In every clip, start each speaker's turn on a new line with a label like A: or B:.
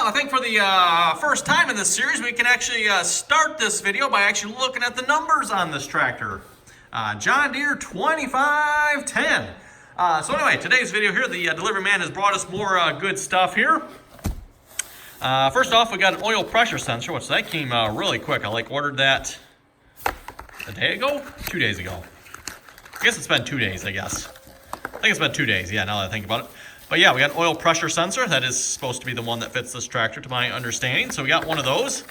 A: Well, I think for the first time in this series, we can actually start this video by actually looking at the numbers on this tractor. John Deere 2510. So anyway, today's video here, the delivery man has brought us more good stuff here. First off, we got an oil pressure sensor, which that came really quick. I ordered that a day ago? 2 days ago. I guess it's been 2 days, I guess. I think it's been 2 days, yeah, now that I think about it. But yeah, we got an oil pressure sensor. That is supposed to be the one that fits this tractor to my understanding. So we got one of those.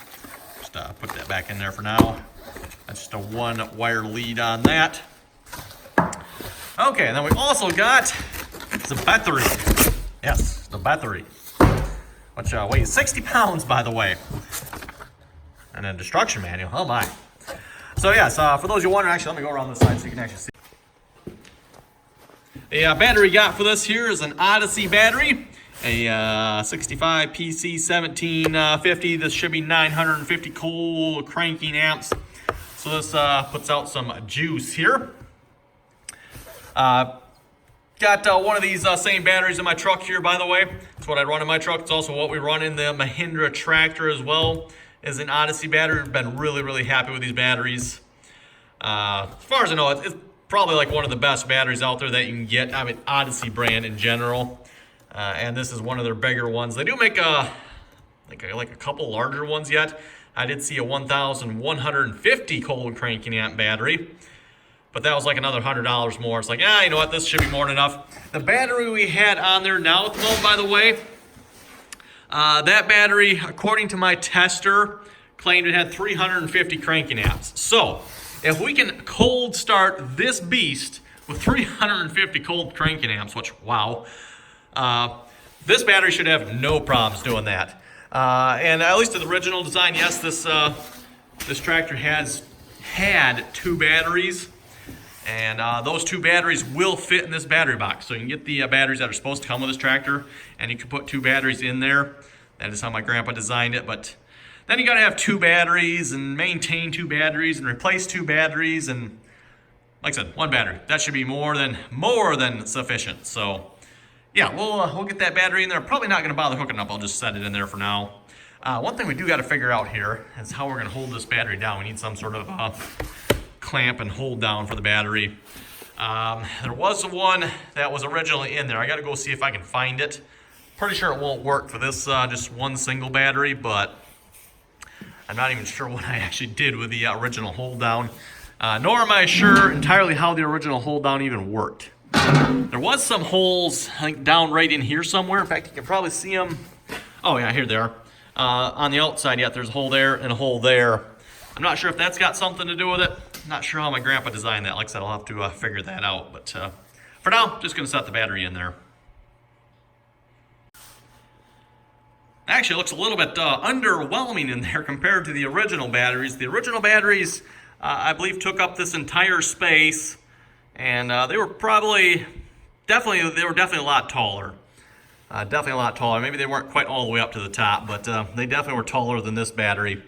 A: Just put that back in there for now. That's just a one wire lead on that. Okay, and then we also got the battery. Yes, the battery. Which weighs 60 pounds, by the way. And then instruction manual, oh my. So yes, for those who are wondering, actually let me go around this side so you can actually see. The battery we got for this here is an Odyssey battery, a 65 PC 1750. This should be 950 cold cranking amps. So this puts out some juice here. Got one of these same batteries in my truck here, by the way. It's what I run in my truck. It's also what we run in the Mahindra tractor as well, is an Odyssey battery. We've been really happy with these batteries. As far as I know, it's probably like one of the best batteries out there that you can get. I mean, Odyssey brand in general. And this is one of their bigger ones. They do make like a couple larger ones yet. I did see a 1,150 cold cranking amp battery, but that was like another $100 more. It's like, you know what, this should be more than enough. The battery we had on there now at the moment, by the way, that battery, according to my tester, claimed it had 350 cranking amps. So if we can cold start this beast with 350 cold cranking amps, which, wow, this battery should have no problems doing that. And at least in the original design, yes, this tractor has had two batteries, and those two batteries will fit in this battery box. So you can get the batteries that are supposed to come with this tractor, and you can put two batteries in there. That is how my grandpa designed it, but then you gotta have two batteries and maintain two batteries and replace two batteries, and like I said, one battery. That should be more than sufficient. So yeah, we'll get that battery in there. Probably not gonna bother hooking up. I'll just set it in there for now. One thing we do gotta figure out here is how we're gonna hold this battery down. We need some sort of clamp and hold down for the battery. There was one that was originally in there. I gotta go see if I can find it. Pretty sure it won't work for this just one single battery, but I'm not even sure what I actually did with the original hold down, nor am I sure entirely how the original hold down even worked. There was some holes, I think, down right in here somewhere. In fact, you can probably see them. Oh yeah, here they are. On the outside, yeah, there's a hole there and a hole there. I'm not sure if that's got something to do with it. I'm not sure how my grandpa designed that. Like I said, I'll have to figure that out. But for now, just gonna set the battery in there. Actually, it looks a little bit underwhelming in there compared to the original batteries. The original batteries, I believe, took up this entire space, and they were definitely a lot taller. Definitely a lot taller. Maybe they weren't quite all the way up to the top, but they definitely were taller than this battery.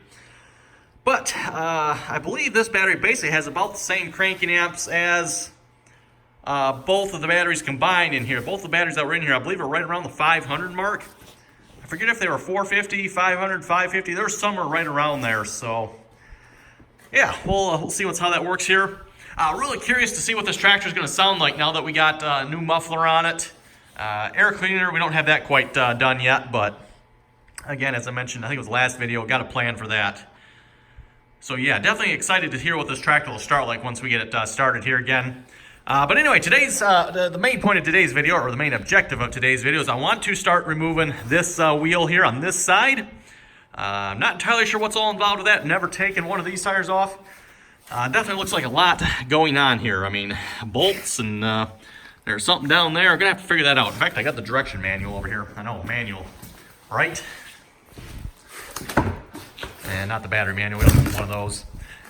A: But I believe this battery basically has about the same cranking amps as both of the batteries combined in here. Both the batteries that were in here, I believe, are right around the 500 mark. I forget if they were 450, 500, 550. There's somewhere right around there. So yeah, we'll see how that works here. Really curious to see what this tractor is going to sound like now that we got a new muffler on it. Air cleaner, we don't have that quite done yet, but again, as I mentioned, I think it was last video, got a plan for that. So yeah, definitely excited to hear what this tractor will start like once we get it started here again. But anyway, today's the main point of today's video, or the main objective of today's video, is I want to start removing this wheel here on this side. I'm not entirely sure what's all involved with that. Never taken one of these tires off. Definitely looks like a lot going on here. I mean, bolts and there's something down there. I'm gonna have to figure that out. In fact, I got the direction manual over here. I know, manual, right? And not the battery manual. We don't have one of those.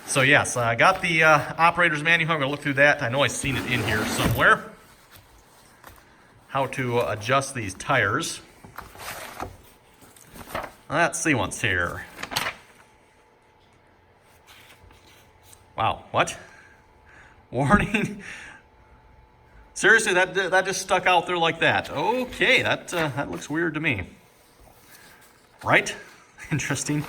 A: So yes, I got the operator's manual. I'm gonna look through that. I know I've seen it in here somewhere. How to adjust these tires. Let's see what's here. Wow, what? Warning. Seriously, that just stuck out there like that. Okay, that looks weird to me. right? Interesting.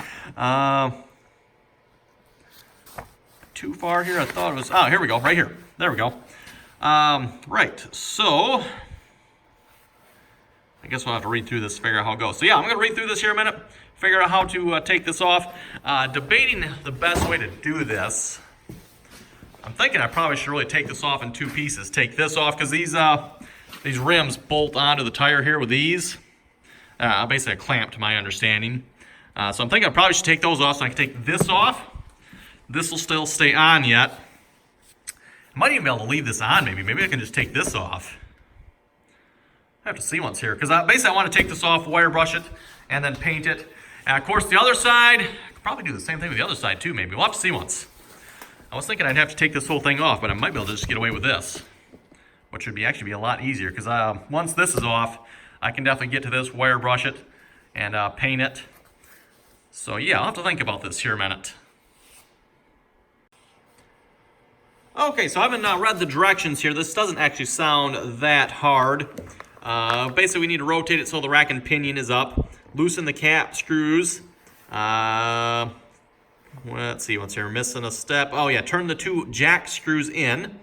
A: Too far here. I thought it was. Oh, here we go. Right here. There we go. Right. So I guess we'll have to read through this, figure out how it goes. So yeah, I'm going to read through this here a minute, figure out how to take this off. Debating the best way to do this. I'm thinking I probably should really take this off in two pieces. Take this off because these rims bolt onto the tire here with these. Basically a clamp to my understanding. So I'm thinking I probably should take those off so I can take this off. This will still stay on yet. I might even be able to leave this on maybe. Maybe I can just take this off. I have to see once here because basically I want to take this off, wire brush it, and then paint it. And of course the other side, I could probably do the same thing with the other side too maybe. We'll have to see once. I was thinking I'd have to take this whole thing off, but I might be able to just get away with this, which would actually be a lot easier because once this is off, I can definitely get to this, wire brush it, and paint it. So yeah, I'll have to think about this here a minute. Okay, so I haven't read the directions here. This doesn't actually sound that hard. Basically, we need to rotate it so the rack and pinion is up. Loosen the cap screws. Let's see what's here. Missing a step. Oh yeah, turn the two jack screws in.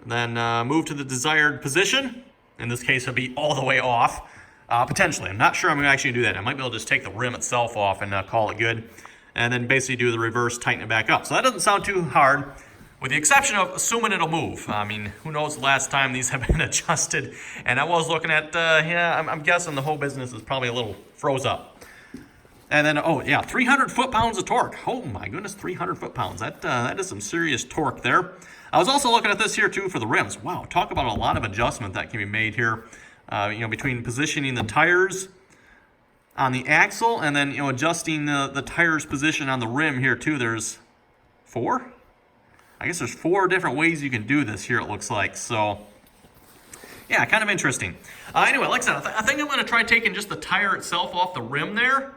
A: Then move to the desired position. In this case, it'll be all the way off. Potentially. I'm not sure I'm actually going to do that. I might be able to just take the rim itself off and call it good. And then basically do the reverse, tighten it back up. So that doesn't sound too hard. With the exception of assuming it'll move. I mean, who knows the last time these have been adjusted. And I was looking at, yeah, I'm guessing the whole business is probably a little froze up. And then, oh yeah, 300 foot-pounds of torque. Oh my goodness, 300 foot-pounds. That is some serious torque there. I was also looking at this here too for the rims. Wow, talk about a lot of adjustment that can be made here. Between positioning the tires on the axle and then, adjusting the tires position on the rim here too. There's four? I guess there's 4 different ways you can do this here, it looks like. So, yeah, kind of interesting. Anyway, like I said, I think I'm going to try taking just the tire itself off the rim there.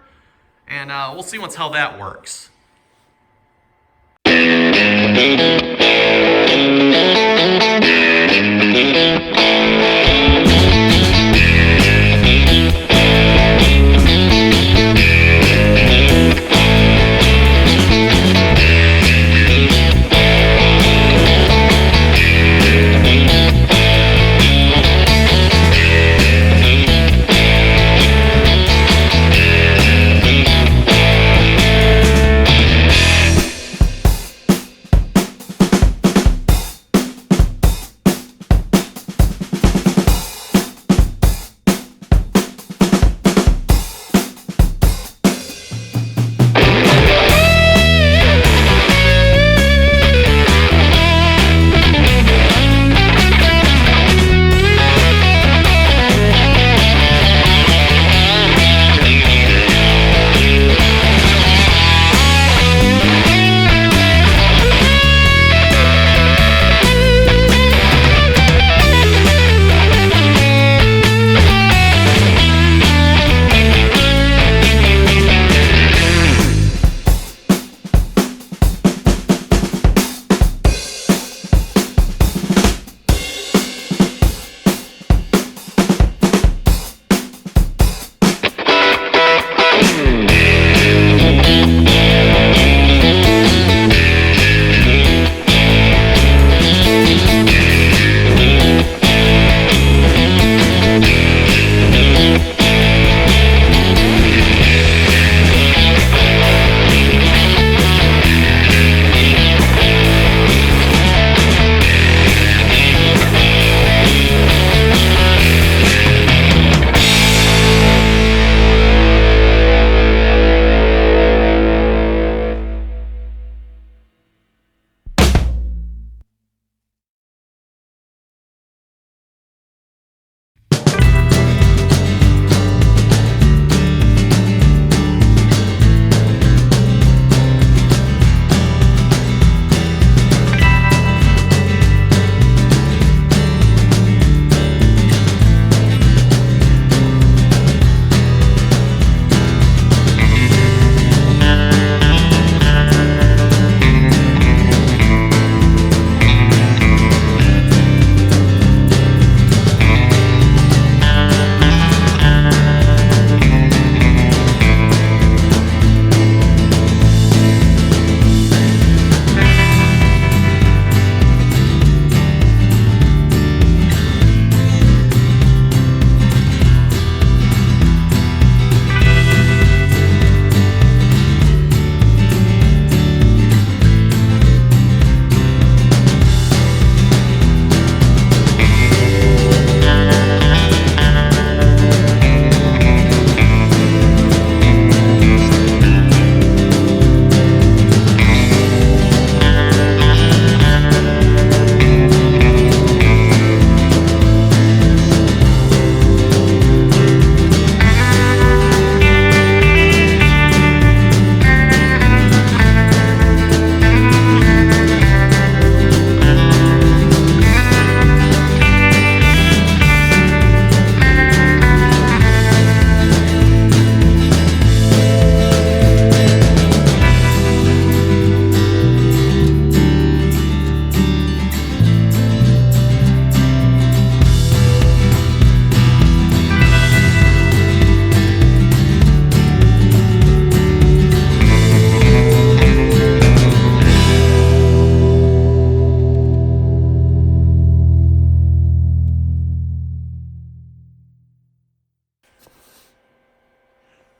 A: And we'll see how that works.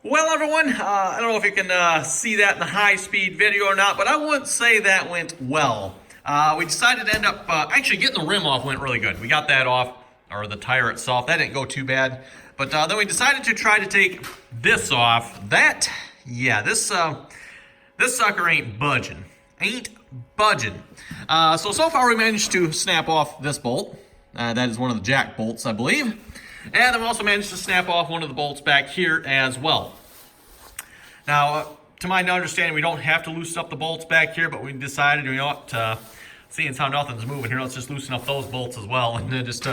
A: Well, everyone, I don't know if you can see that in the high-speed video or not, but I wouldn't say that went well. We decided to end up, actually getting the rim off went really good. We got that off, or the tire itself. That didn't go too bad. But then we decided to try to take this off. This sucker ain't budging. Ain't budging. So far we managed to snap off this bolt. That is one of the jack bolts, I believe. And then we also managed to snap off one of the bolts back here as well. Now, to my understanding, we don't have to loosen up the bolts back here, but we decided, you know what, seeing as how nothing's moving here, let's just loosen up those bolts as well, and then just,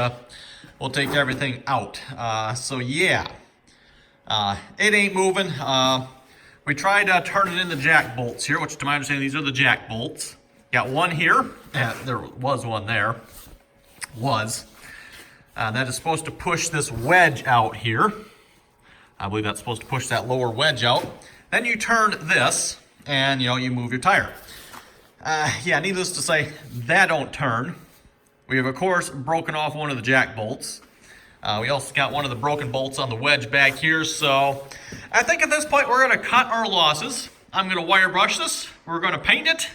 A: we'll take everything out. It ain't moving. We tried turning in the jack bolts here, which to my understanding, these are the jack bolts. Got one here. There was one there. That is supposed to push this wedge out here. I believe that's supposed to push that lower wedge out. Then you turn this, and you move your tire. Needless to say, that don't turn. We have, of course, broken off one of the jack bolts. We also got one of the broken bolts on the wedge back here. So I think at this point we're going to cut our losses. I'm going to wire brush this. We're going to paint it,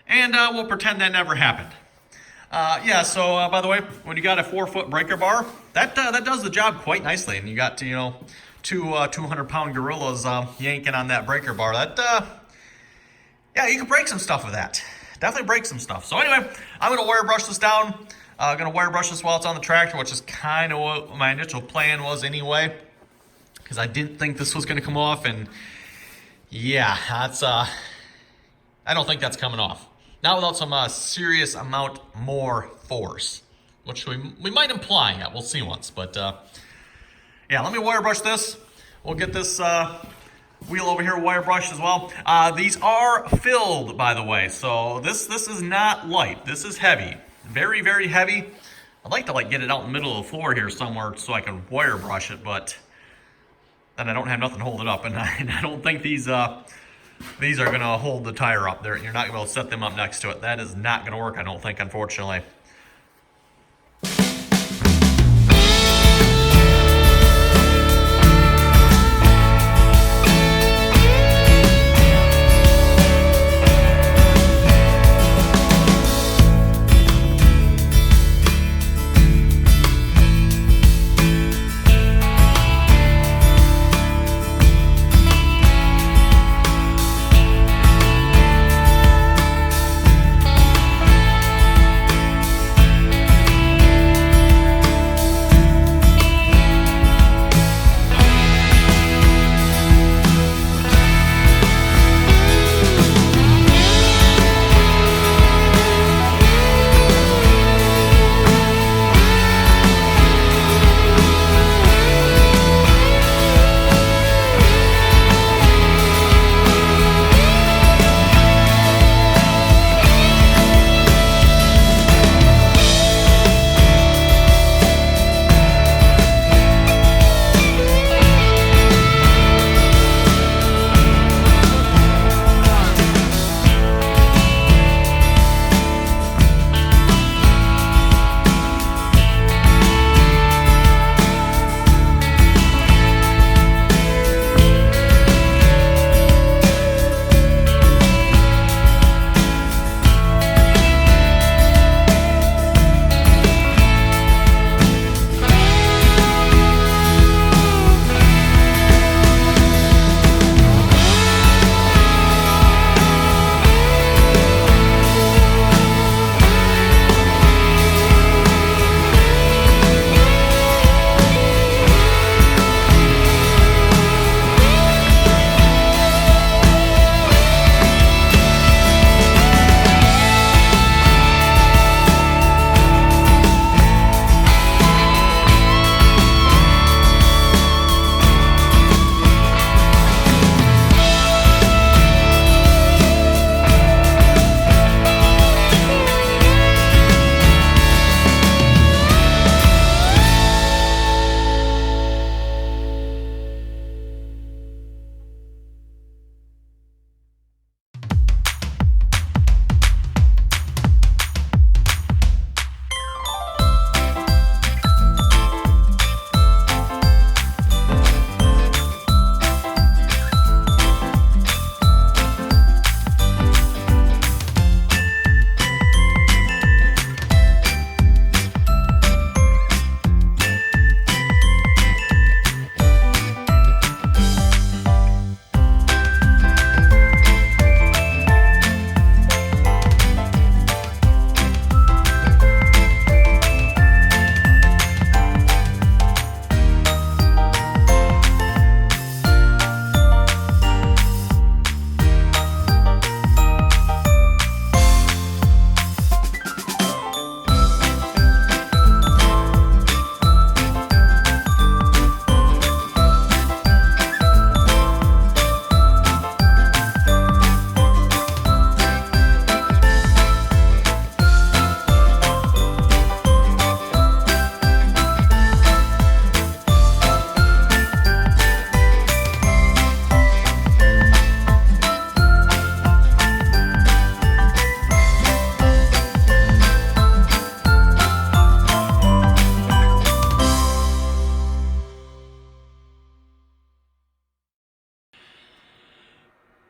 A: and we'll pretend that never happened. By the way, when you got a 4-foot breaker bar, that does the job quite nicely. And you got, two 200-pound gorillas yanking on that breaker bar. You can break some stuff with that. Definitely break some stuff. So anyway, I'm going to wire brush this down. I'm going to wire brush this while it's on the tractor, which is kind of what my initial plan was anyway. Because I didn't think this was going to come off. And that's, I don't think that's coming off. Not without some serious amount more force, which we might imply. We'll see once. But let me wire brush this. We'll get this wheel over here wire brushed as well. These are filled, by the way. So this is not light. This is heavy, very, very heavy. I'd like to get it out in the middle of the floor here somewhere so I can wire brush it, but then I don't have nothing to hold it up, and I don't think these are going to hold the tire up there. You're not going to be able to set them up next to it. That is not going to work, I don't think, unfortunately.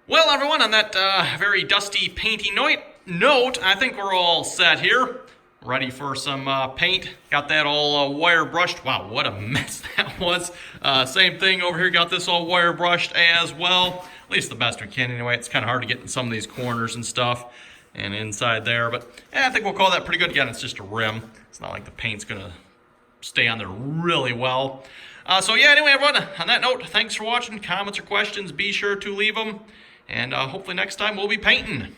A: Well, everyone, on that very dusty, painty note, I think we're all set here. Ready for some paint. Got that all wire brushed. Wow, what a mess that was. Same thing over here. Got this all wire brushed as well. At least the best we can anyway. It's kind of hard to get in some of these corners and stuff and inside there. But yeah, I think we'll call that pretty good. Again, it's just a rim. It's not like the paint's going to stay on there really well. So yeah, anyway, everyone, on that note, thanks for watching. Comments or questions, be sure to leave them. And hopefully next time we'll be painting.